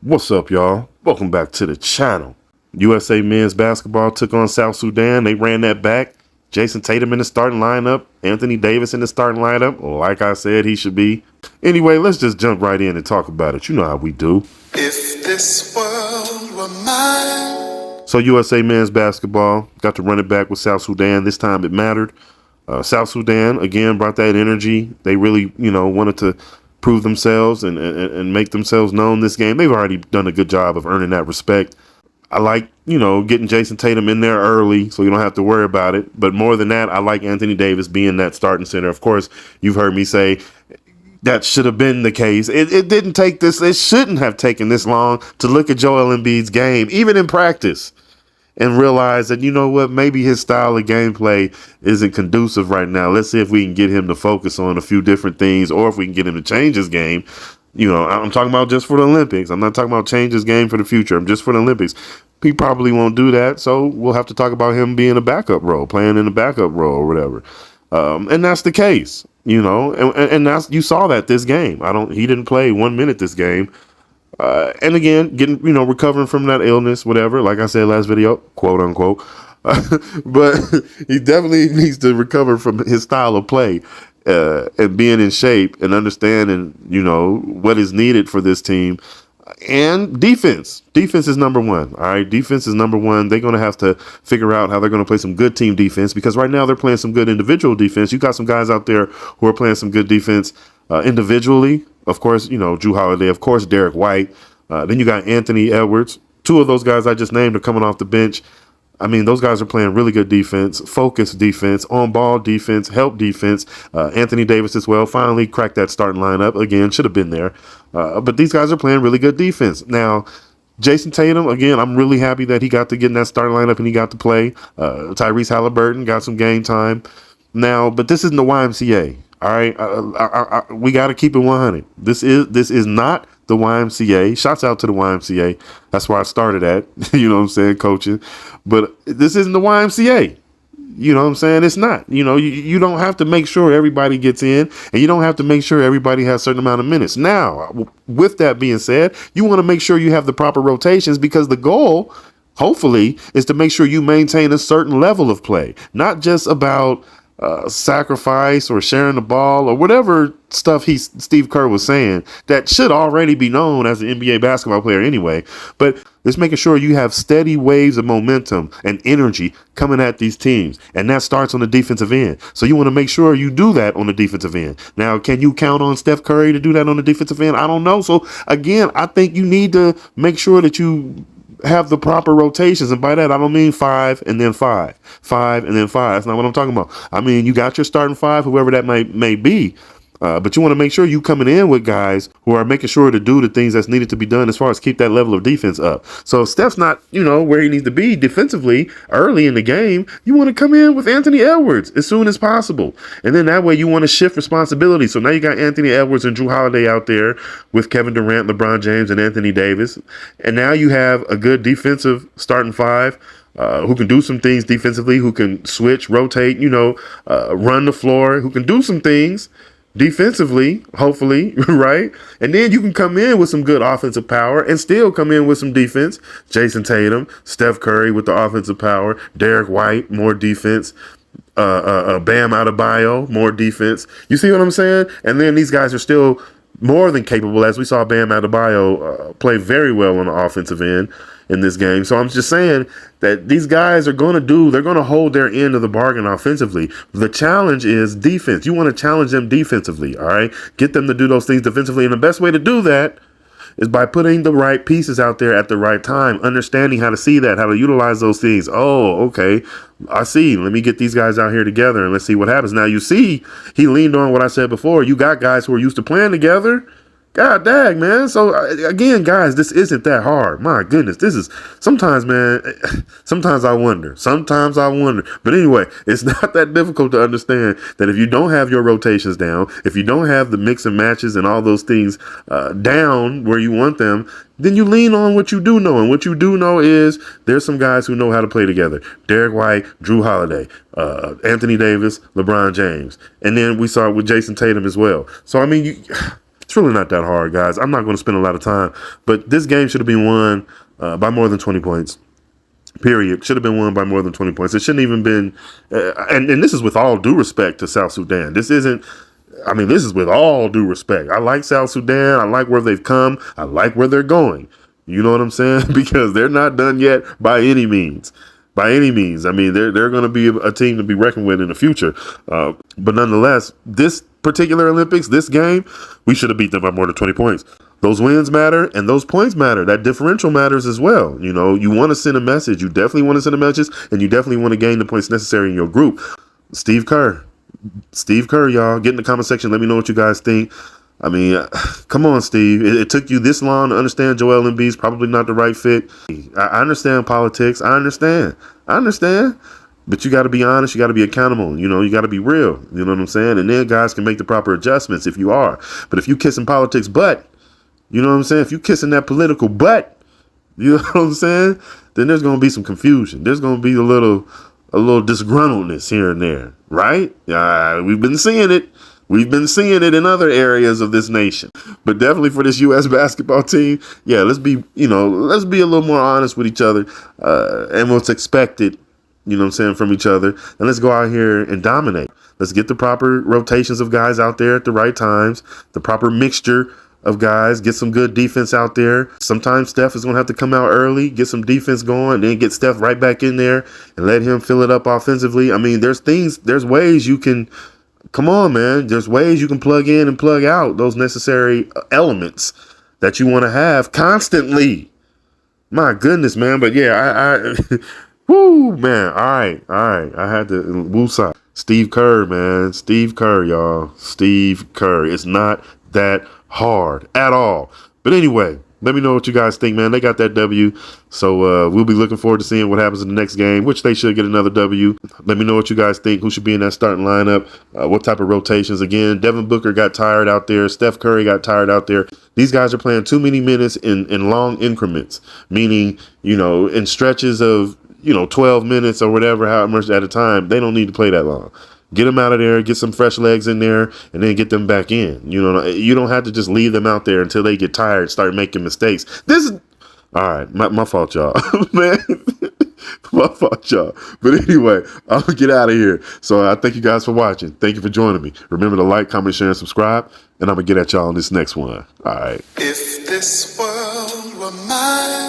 What's up, y'all? Welcome back to the channel. USA men's basketball took on South Sudan. They ran that back. Jason Tatum in the starting lineup. Anthony Davis in the starting lineup. Like I said, he should be. Anyway, let's just jump right in and talk about it. You know how we do. If this world were mine. So USA men's basketball got to run it back with South Sudan. This time it mattered. South Sudan, again, brought that energy. They really, wanted to prove themselves and make themselves known this game. They've already done a good job of earning that respect. I like, getting Jason Tatum in there early so you don't have to worry about it. But more than that, I like Anthony Davis being that starting center. Of course, you've heard me say that should have been the case. It didn't take this. It shouldn't have taken this long to look at Joel Embiid's game, even in practice, and realize that, maybe his style of gameplay isn't conducive right now. Let's see if we can get him to focus on a few different things, or if we can get him to change his game. I'm talking about just for the Olympics. I'm not talking about change his game for the future. I'm just for the Olympics. He probably won't do that, so we'll have to talk about him being a backup role, playing in a backup role or whatever. And that's the case, and that's, you saw that this game. He didn't play 1 minute this game. And again, getting, recovering from that illness, whatever, like I said last video, quote unquote. But he definitely needs to recover from his style of play, and being in shape and understanding, what is needed for this team. And defense is number one. All right. Defense is number one. They're going to have to figure out how they're going to play some good team defense, because right now they're playing some good individual defense. You got some guys out there who are playing some good defense individually. Of course, Jrue Holiday, of course, Derek White. Then you got Anthony Edwards. Two of those guys I just named are coming off the bench. I mean, those guys are playing really good defense, focused defense, on-ball defense, help defense. Anthony Davis as well finally cracked that starting lineup. Again, should have been there. But these guys are playing really good defense. Now, Jason Tatum, again, I'm really happy that he got to get in that starting lineup and he got to play. Tyrese Halliburton got some game time. Now, but this isn't the YMCA. All right, we got to keep it 100. This is not the YMCA. Shouts out to the YMCA. That's where I started at. You know what I'm saying, coaching. But this isn't the YMCA. You know what I'm saying? It's not. You don't have to make sure everybody gets in, and you don't have to make sure everybody has a certain amount of minutes. Now, with that being said, you want to make sure you have the proper rotations, because the goal, hopefully, is to make sure you maintain a certain level of play, not just about sacrifice or sharing the ball or whatever stuff Steve Kerr was saying that should already be known as an NBA basketball player anyway. But it's making sure you have steady waves of momentum and energy coming at these teams, and that starts on the defensive end. So you want to make sure you do that on the defensive end. Now, can you count on Steph Curry to do that on the defensive end? I don't know. So again, I think you need to make sure that you have the proper rotations. And by that, I don't mean 5 and then 5, 5 and then 5. That's not what I'm talking about. I mean, you got your starting 5, whoever that may be. But you want to make sure you coming in with guys who are making sure to do the things that's needed to be done as far as keep that level of defense up. So if Steph's not, where he needs to be defensively early in the game, you want to come in with Anthony Edwards as soon as possible. And then that way you want to shift responsibility. So now you got Anthony Edwards and Jrue Holiday out there with Kevin Durant, LeBron James, and Anthony Davis. And now you have a good defensive starting 5. Who can do some things defensively, who can switch, rotate, run the floor, who can do some things defensively, hopefully, right? And then you can come in with some good offensive power and still come in with some defense. Jason Tatum, Steph Curry with the offensive power, Derek White, more defense, Bam Adebayo, more defense. You see what I'm saying? And then these guys are still more than capable, as we saw Bam Adebayo play very well on the offensive end in this game. So I'm just saying that these guys are they're going to hold their end of the bargain offensively. The challenge is defense. You want to challenge them defensively, all right? Get them to do those things defensively. And the best way to do that is by putting the right pieces out there at the right time, understanding how to see that, how to utilize those things. Oh, okay, I see. Let me get these guys out here together and let's see what happens. Now, you see, he leaned on what I said before. You got guys who are used to playing together. God dang, man. So again, guys, this isn't that hard. My goodness, this is sometimes, man, sometimes I wonder. But anyway, it's not that difficult to understand that if you don't have your rotations down, if you don't have the mix and matches and all those things down where you want them, then you lean on what you do know. And what you do know is there's some guys who know how to play together. Derek White, Jrue Holiday, Anthony Davis, LeBron James. And then we saw it with Jason Tatum as well. So, I mean, It's really not that hard, guys. I'm not going to spend a lot of time, but this game should have been won by more than 20 points. Period. Should have been won by more than 20 points. It shouldn't even been, and this is with all due respect to South Sudan. This isn't, I mean, this is with all due respect. I like South Sudan. I like where they've come. I like where they're going. You know what I'm saying? Because they're not done yet by any means. By any means. I mean, they're going to be a team to be reckoned with in the future. But nonetheless, this particular Olympics, this game, we should have beat them by more than 20 points. Those wins matter and those points matter. That differential matters as well. You know, you want to send a message. You definitely want to send a message, and you definitely want to gain the points necessary in your group. Steve Kerr, y'all, get in the comment section. Let me know what you guys think. I mean, come on, Steve. It took you this long to understand Joel Embiid's probably not the right fit. I understand politics. I understand. But you got to be honest. You got to be accountable. You know, you got to be real. You know what I'm saying? And then guys can make the proper adjustments if you are. But if you kissing politics butt, you know what I'm saying? If you kissing that political butt, you know what I'm saying? Then there's going to be some confusion. There's going to be a little disgruntledness here and there, right? We've been seeing it. We've been seeing it in other areas of this nation, but definitely for this U.S. basketball team, yeah, let's be a little more honest with each other and what's expected, you know what I'm saying, from each other. And let's go out here and dominate. Let's get the proper rotations of guys out there at the right times, the proper mixture of guys, get some good defense out there. Sometimes Steph is going to have to come out early, get some defense going, then get Steph right back in there and let him fill it up offensively. I mean, there's ways you can, come on, man. There's ways you can plug in and plug out those necessary elements that you want to have constantly. My goodness, man. But yeah, I whoo, man. All right. I had to woosah. Steve Kerr, man. Steve Kerr, y'all. Steve Kerr. It's not that hard at all. But anyway, let me know what you guys think, man. They got that W. So we'll be looking forward to seeing what happens in the next game, which they should get another W. Let me know what you guys think. Who should be in that starting lineup? What type of rotations? Again, Devin Booker got tired out there. Steph Curry got tired out there. These guys are playing too many minutes in long increments, meaning, you know, in stretches of, 12 minutes or whatever, how much at a time. They don't need to play that long. Get them out of there, get some fresh legs in there, and then get them back in. You don't have to just leave them out there until they get tired, start making mistakes. This is all right. My fault, y'all. Man, my fault, y'all. But anyway, I'm gonna get out of here. So I thank you guys for watching. Thank you for joining me. Remember to like, comment, share, and subscribe. And I'm gonna get at y'all on this next one. All right. If this world were mine.